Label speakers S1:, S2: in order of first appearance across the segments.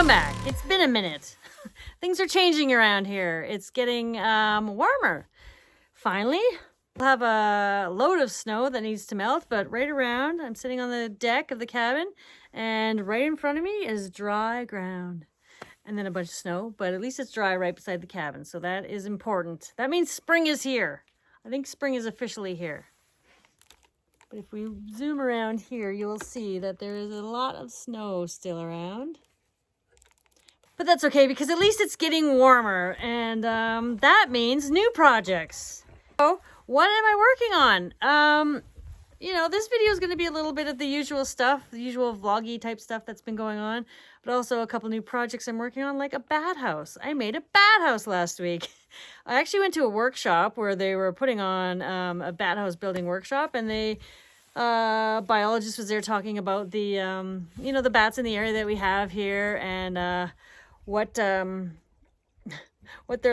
S1: Welcome back. It's been a minute. Things are changing around here. It's getting warmer. Finally, we'll have a load of snow that needs to melt, but right around, I'm sitting on the deck of the cabin, and right in front of me is dry ground. And then a bunch of snow, but at least it's dry right beside the cabin, so that is important. That means spring is here. I think spring is officially here. But if we zoom around here, you'll see that there is a lot of snow still around. But that's okay, because at least it's getting warmer, and that means new projects. So what am I working on? You know, this video is going to be a little bit of the usual stuff, the usual vloggy type stuff that's been going on, but also a couple new projects I'm working on, like a bat house. I made a bat house last week. I actually went to a workshop where they were putting on a bat house building workshop, and the biologist was there talking about the, you know, the bats in the area that we have here, and what they're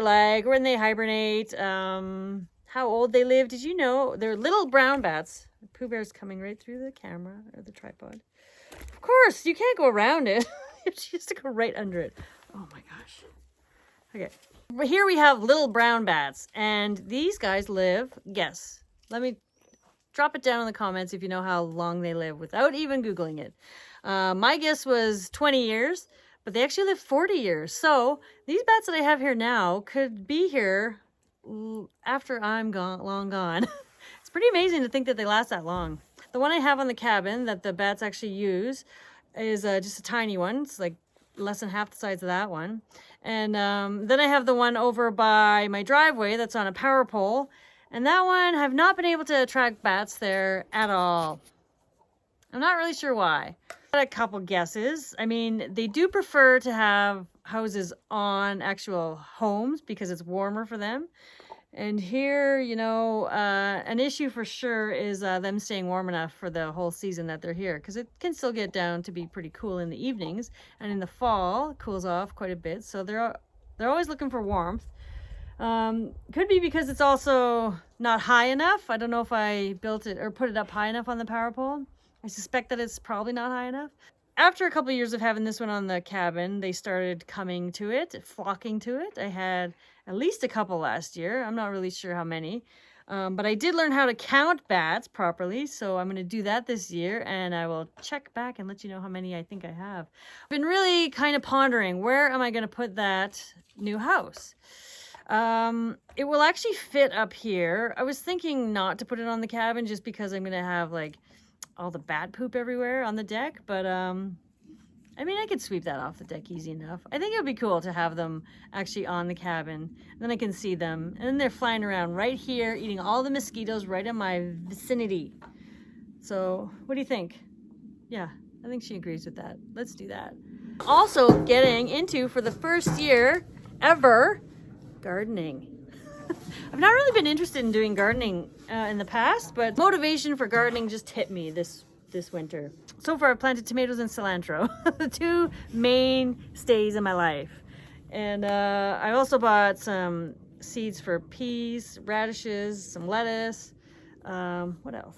S1: like, when they hibernate, how old they live. Did you know they're little brown bats? The Pooh Bear's coming right through the camera or the tripod. Of course, you can't go around it. She has to go right under it. Oh my gosh. Okay. But here we have little brown bats, and these guys live, guess. Let me drop it down in the comments if you know how long they live without even Googling it. My guess was 20 years, but they actually live 40 years. So these bats that I have here now could be here after I'm long gone. It's pretty amazing to think that they last that long. The one I have on the cabin that the bats actually use is just a tiny one. It's like less than half the size of that one. And then I have the one over by my driveway that's on a power pole. And that one, I've not been able to attract bats there at all. I'm not really sure why. Got a couple guesses. I mean, they do prefer to have houses on actual homes because it's warmer for them. And here, you know, an issue for sure is them staying warm enough for the whole season that they're here, because it can still get down to be pretty cool in the evenings, and in the fall it cools off quite a bit. So they're always looking for warmth. Could be because it's also not high enough. I don't know if I built it or put it up high enough on the power pole. I suspect that it's probably not high enough. After a couple of years of having this one on the cabin, they started coming to it, flocking to it. I had at least a couple last year. I'm not really sure how many. But I did learn how to count bats properly, so I'm going to do that this year, and I will check back and let you know how many I think I have. I've been really kind of pondering, where am I going to put that new house? It will actually fit up here. I was thinking not to put it on the cabin just because I'm going to have like all the bat poop everywhere on the deck, but I mean, I could sweep that off the deck easy enough. I think it would be cool to have them actually on the cabin. Then I can see them, and then they're flying around right here, eating all the mosquitoes right in my vicinity. So what do you think? Yeah, I think she agrees with that. Let's do that. Also getting into, for the first year ever, gardening. I've not really been interested in doing gardening in the past, but motivation for gardening just hit me this winter. So far I've planted tomatoes and cilantro, the two mainstays in my life. And I also bought some seeds for peas, radishes, some lettuce, what else?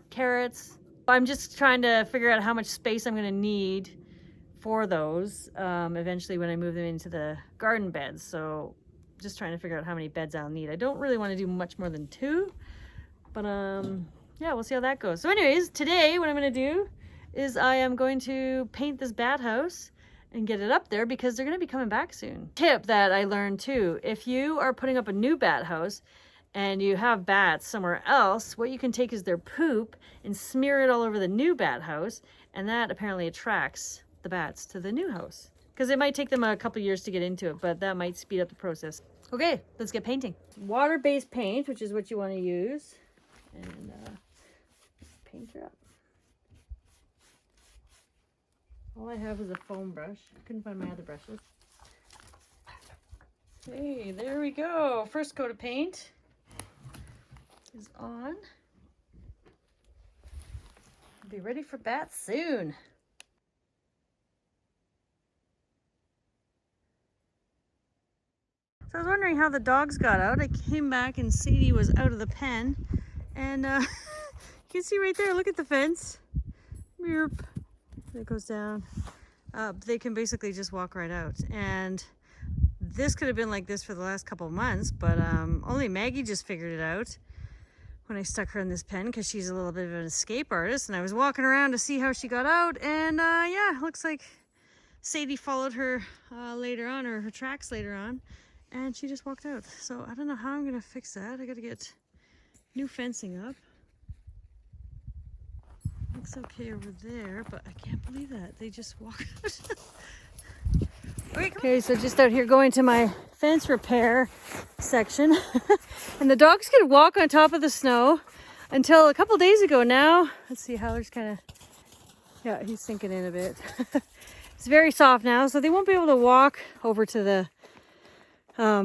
S1: Carrots. I'm just trying to figure out how much space I'm going to need for those eventually when I move them into the garden beds. So just trying to figure out how many beds I'll need. I don't really want to do much more than 2, but yeah, we'll see how that goes. So anyways, today what I'm going to do is I am going to paint this bat house and get it up there because they're going to be coming back soon. Tip that I learned too, if you are putting up a new bat house and you have bats somewhere else, what you can take is their poop and smear it all over the new bat house, and that apparently attracts the bats to the new house. Because it might take them a couple years to get into it, but that might speed up the process. Okay, let's get painting. Water-based paint, which is what you want to use. And paint her up. All I have is a foam brush. I couldn't find my other brushes. Okay, there we go. First coat of paint is on. Be ready for bats soon. So I was wondering how the dogs got out. I came back and Sadie was out of the pen. And you can see right there, look at the fence. There it goes down. they can basically just walk right out. And this could have been like this for the last couple of months, but only Maggie just figured it out when I stuck her in this pen, because she's a little bit of an escape artist. And I was walking around to see how she got out, and yeah, looks like Sadie followed her later on, or her tracks later on, and she just walked out. So I don't know how I'm gonna fix that. I gotta get new fencing up. Looks okay over there, but I can't believe that they just walk out. Okay, so just out here going to my fence repair section. And the dogs could walk on top of the snow until a couple days ago. Now, let's see, Howler's kind of, yeah, he's sinking in a bit. It's very soft now, so they won't be able to walk over to the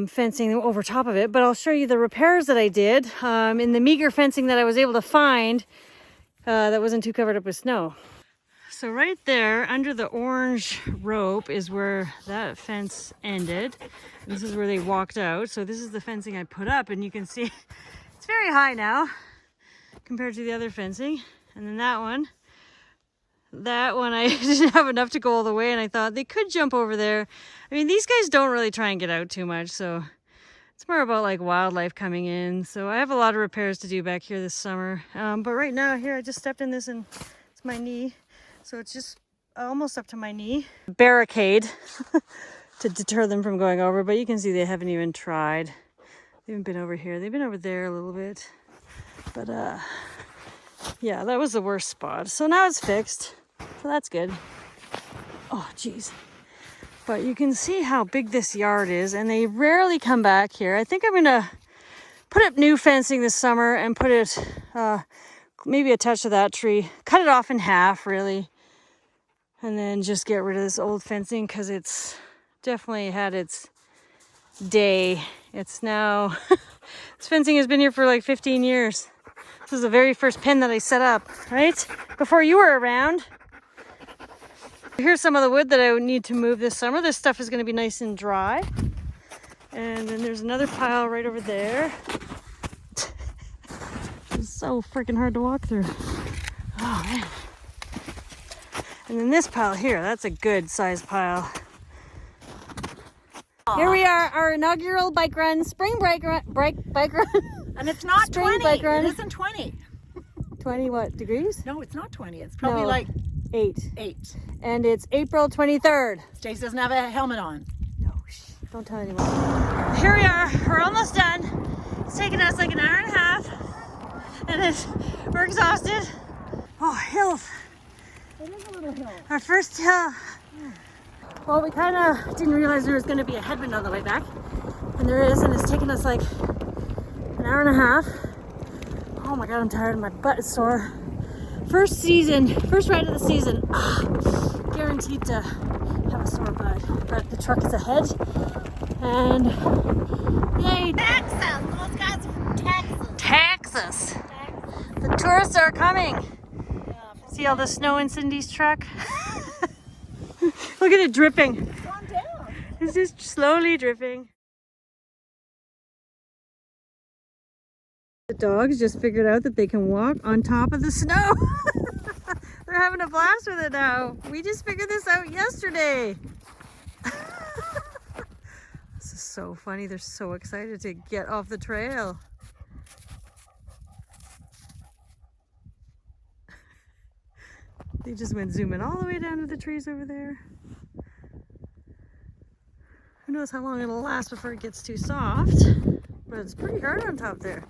S1: fencing over top of it. But I'll show you the repairs that I did in the meager fencing that I was able to find that wasn't too covered up with snow. So right there under the orange rope is where that fence ended. And this is where they walked out. So this is the fencing I put up, and you can see it's very high now compared to the other fencing. And then that one I didn't have enough to go all the way, and I thought they could jump over there. I mean, these guys don't really try and get out too much, so it's more about like wildlife coming in. So I have a lot of repairs to do back here this summer. But right now here, I just stepped in this and it's my knee. So it's just almost up to my knee. Barricade to deter them from going over, but you can see they haven't even tried. They haven't been over here. They've been over there a little bit. But yeah, that was the worst spot. So now it's fixed. So that's good. Oh, geez. But you can see how big this yard is, and they rarely come back here. I think I'm gonna put up new fencing this summer and put it, maybe attached to that tree. Cut it off in half, really. And then just get rid of this old fencing, because it's definitely had its day. It's now, this fencing has been here for like 15 years. This is the very first pen that I set up, right? Before you were around. Here's some of the wood that I would need to move this summer. This stuff is going to be nice and dry. And then there's another pile right over there. It's so freaking hard to walk through. Oh, man. And then this pile here, that's a good size pile. Here we are, our inaugural bike run, spring bike run.
S2: And it's not
S1: Spring
S2: 20.
S1: bike run.
S2: It isn't 20.
S1: 20 what, degrees?
S2: No, it's not 20. It's probably
S1: No.
S2: like
S1: 8.
S2: 8.
S1: And it's April 23rd.
S2: Stace doesn't have a helmet on.
S1: No, shh, don't tell anyone. Here we are, we're almost done. It's taken us like an hour and a half. And we're exhausted. Oh, hills.
S2: It is a little hill.
S1: Our first hill. Well, we kind of didn't realize there was going to be a headwind on the way back. And there is, and it's taken us like an hour and a half. Oh my God, I'm tired. My butt is sore. First ride of the season. Guaranteed to have a sore butt. But the truck is ahead. And yay.
S2: Texas! Those guys are from Texas.
S1: Texas. The tourists are coming. See all the snow in Cindy's truck? Look at it dripping.
S2: It's gone down.
S1: It's just slowly dripping. The dogs just figured out that they can walk on top of the snow. They're having a blast with it now. We just figured this out yesterday. This is so funny. They're so excited to get off the trail. They just went zooming all the way down to the trees over there. Who knows how long it'll last before it gets too soft, but it's pretty hard on top there.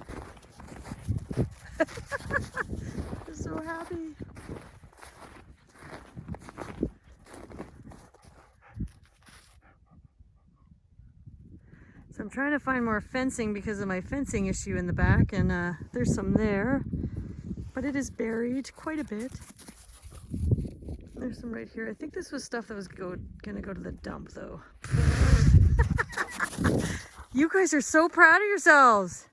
S1: I'm so happy. So I'm trying to find more fencing because of my fencing issue in the back, and there's some there, but it is buried quite a bit. There's some right here. I think this was stuff that was gonna go to the dump though. You guys are so proud of yourselves.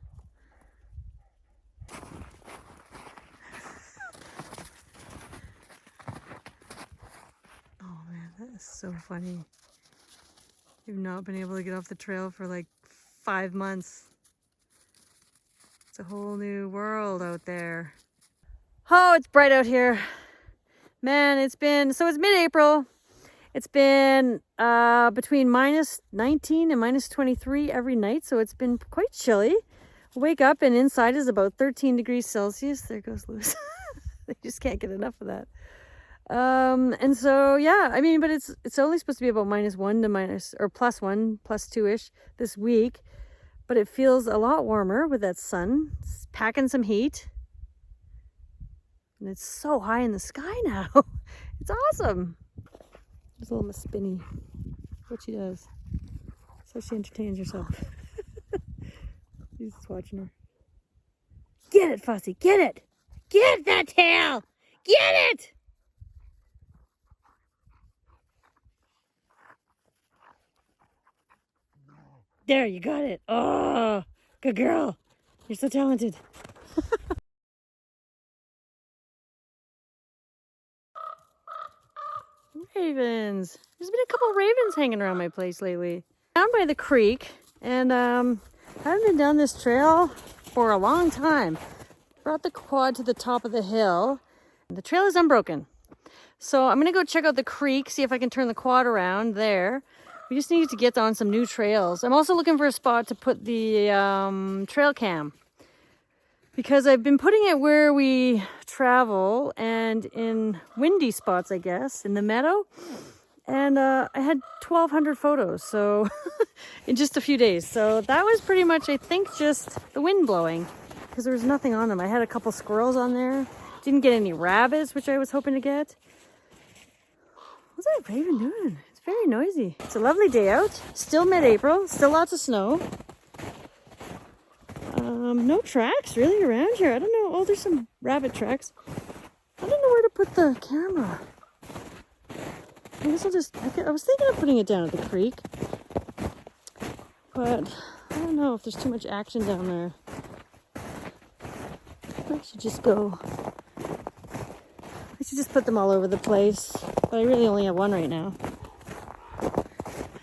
S1: Oh man, that is so funny. You've not been able to get off the trail for like 5 months. It's a whole new world out there. Oh, it's bright out here. Man, it's mid-April. It's been between minus 19 and minus 23 every night, so it's been quite chilly. I wake up and inside is about 13 degrees Celsius. There goes Lewis. They just can't get enough of that. And so, yeah, I mean, but it's only supposed to be about -1 to +1, +2-ish this week. But it feels a lot warmer with that sun. It's packing some heat. And it's so high in the sky now. It's awesome. There's little Miss Spinny. What she does. That's how she entertains herself. He's just watching her. Get it, Fussy. Get it. Get that tail. Get it. There, you got it. Oh, good girl. You're so talented. Ravens. There's been a couple ravens hanging around my place lately. Down by the creek, and I haven't been down this trail for a long time. Brought the quad to the top of the hill. The trail is unbroken. So I'm gonna go check out the creek, see if I can turn the quad around there. We just need to get on some new trails. I'm also looking for a spot to put the trail cam, because I've been putting it where we travel and in windy spots, I guess, in the meadow. And I had 1,200 photos, so in just a few days. So that was pretty much, I think, just the wind blowing, because there was nothing on them. I had a couple squirrels on there. Didn't get any rabbits, which I was hoping to get. What's that raven doing? It's very noisy. It's a lovely day out. Still mid-April. Still lots of snow. No tracks really around here. I don't know. Oh, there's some rabbit tracks. I don't know where to put the camera. I guess I'll just... I was thinking of putting it down at the creek. But I don't know if there's too much action down there. I should just go... I should just put them all over the place. But I really only have one right now.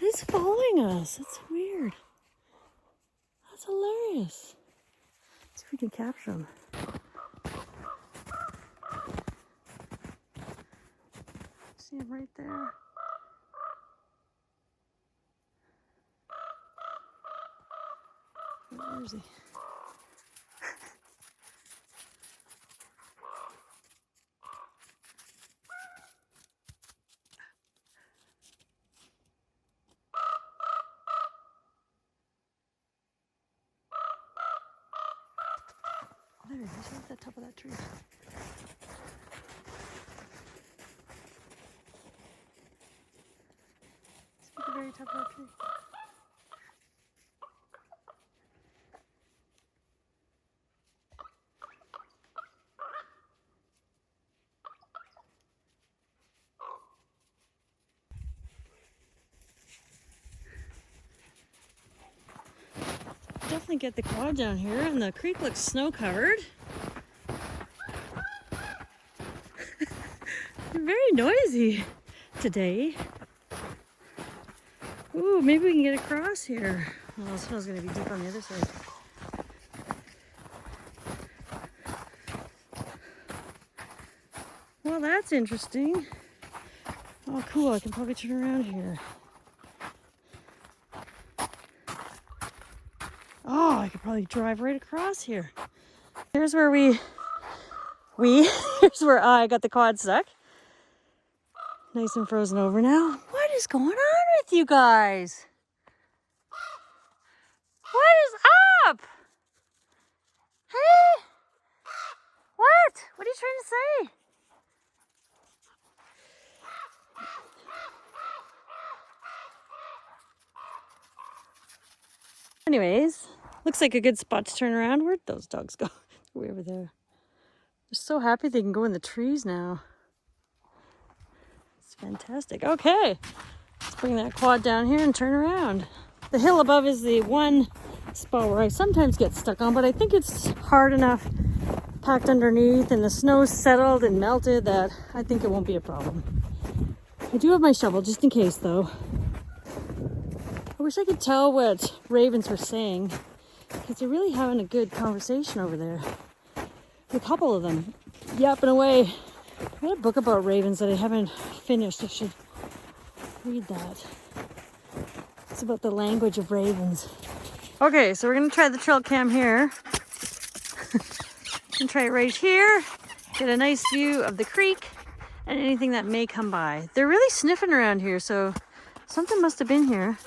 S1: It's following us. That's weird. That's hilarious. Let's see if we can capture them. See him right there. Where is he? There he is, right at the top of that tree. He's at the very top of that tree. Definitely get the quad down here, and the creek looks snow covered. Very noisy today. Ooh, maybe we can get across here. Well, the snow's gonna be deep on the other side. Well, that's interesting. Oh, cool, I can probably turn around here. Oh, I could probably drive right across here. Here's where here's where I got the quad stuck. Nice and frozen over now. What is going on with you guys? What is up? Hey? What? What are you trying to say? Anyways, looks like a good spot to turn around. Where'd those dogs go? They're way over there. They're so happy they can go in the trees now. It's fantastic. Okay, let's bring that quad down here and turn around. The hill above is the one spot where I sometimes get stuck on, but I think it's hard enough packed underneath and the snow's settled and melted that I think it won't be a problem. I do have my shovel just in case though. I wish I could tell what ravens were saying, because they're really having a good conversation over there. A couple of them yapping away. I had a book about ravens that I haven't finished. I should Read that. It's about the language of ravens. Okay, so we're gonna try the trail cam here. And try it right here. Get a nice view of the creek and anything that may come by. They're really sniffing around here, so something must have been here.